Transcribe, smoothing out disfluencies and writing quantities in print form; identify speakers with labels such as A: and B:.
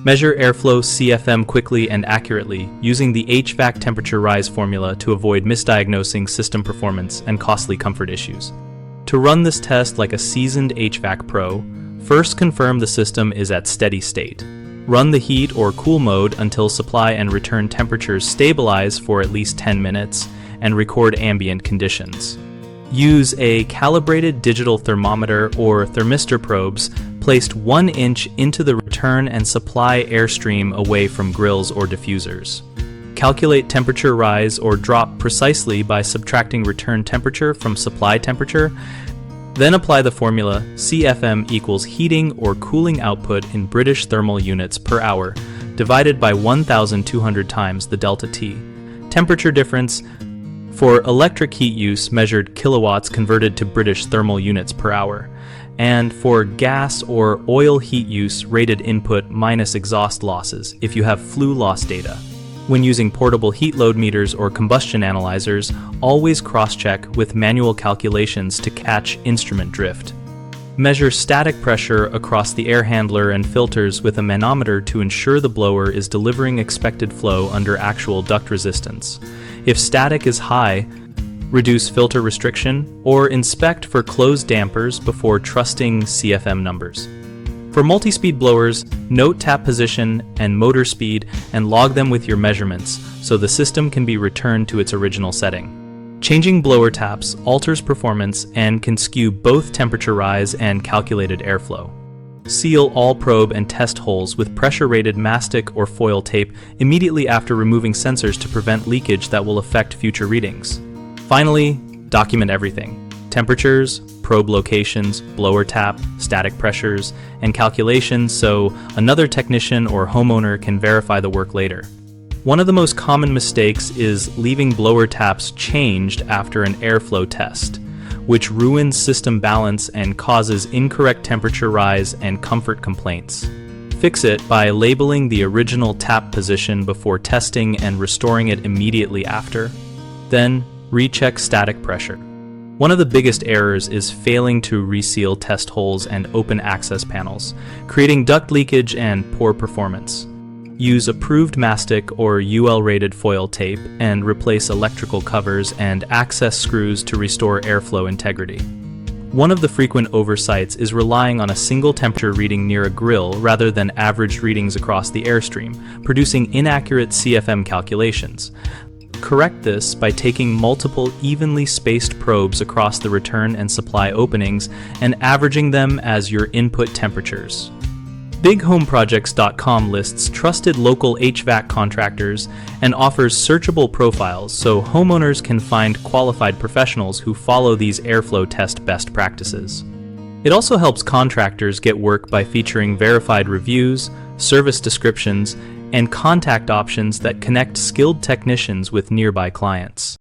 A: Measure airflow CFM quickly and accurately using the HVAC temperature rise formula to avoid misdiagnosing system performance and costly comfort issues. To run this test like a seasoned HVAC pro, first confirm the system is at steady state. Run the heat or cool mode until supply and return temperatures stabilize for at least 10 minutes and record ambient conditions. Use a calibrated digital thermometer or thermistor probes placed 1 inch into the return and supply airstream away from grills or diffusers. Calculate temperature rise or drop precisely by subtracting return temperature from supply temperature. Then apply the formula CFM equals heating or cooling output in British thermal units per hour divided by 1,200 times the delta T. Temperature difference for electric heat use measured kilowatts converted to British thermal units per hour, and for gas or oil heat use rated input minus exhaust losses if you have flue loss data. When using portable heat load meters or combustion analyzers, always cross-check with manual calculations to catch instrument drift. Measure static pressure across the air handler and filters with a manometer to ensure the blower is delivering expected flow under actual duct resistance. If static is high, reduce filter restriction or inspect for closed dampers before trusting CFM numbers. For multi-speed blowers, note tap position and motor speed and log them with your measurements so the system can be returned to its original setting. Changing blower taps alters performance and can skew both temperature rise and calculated airflow. Seal all probe and test holes with pressure-rated mastic or foil tape immediately after removing sensors to prevent leakage that will affect future readings. Finally, document everything: temperatures, probe locations, blower tap, static pressures, and calculations so another technician or homeowner can verify the work later. One of the most common mistakes is leaving blower taps changed after an airflow test, which ruins system balance and causes incorrect temperature rise and comfort complaints. Fix it by labeling the original tap position before testing and restoring it immediately after. Then, recheck static pressure. One of the biggest errors is failing to reseal test holes and open access panels, creating duct leakage and poor performance. Use approved mastic or UL-rated foil tape and replace electrical covers and access screws to restore airflow integrity. One of the frequent oversights is relying on a single temperature reading near a grill rather than averaged readings across the airstream, producing inaccurate CFM calculations. Correct this by taking multiple evenly spaced probes across the return and supply openings and averaging them as your input temperatures. BigHomeProjects.com lists trusted local HVAC contractors and offers searchable profiles so homeowners can find qualified professionals who follow these airflow test best practices. It also helps contractors get work by featuring verified reviews, service descriptions, and contact options that connect skilled technicians with nearby clients.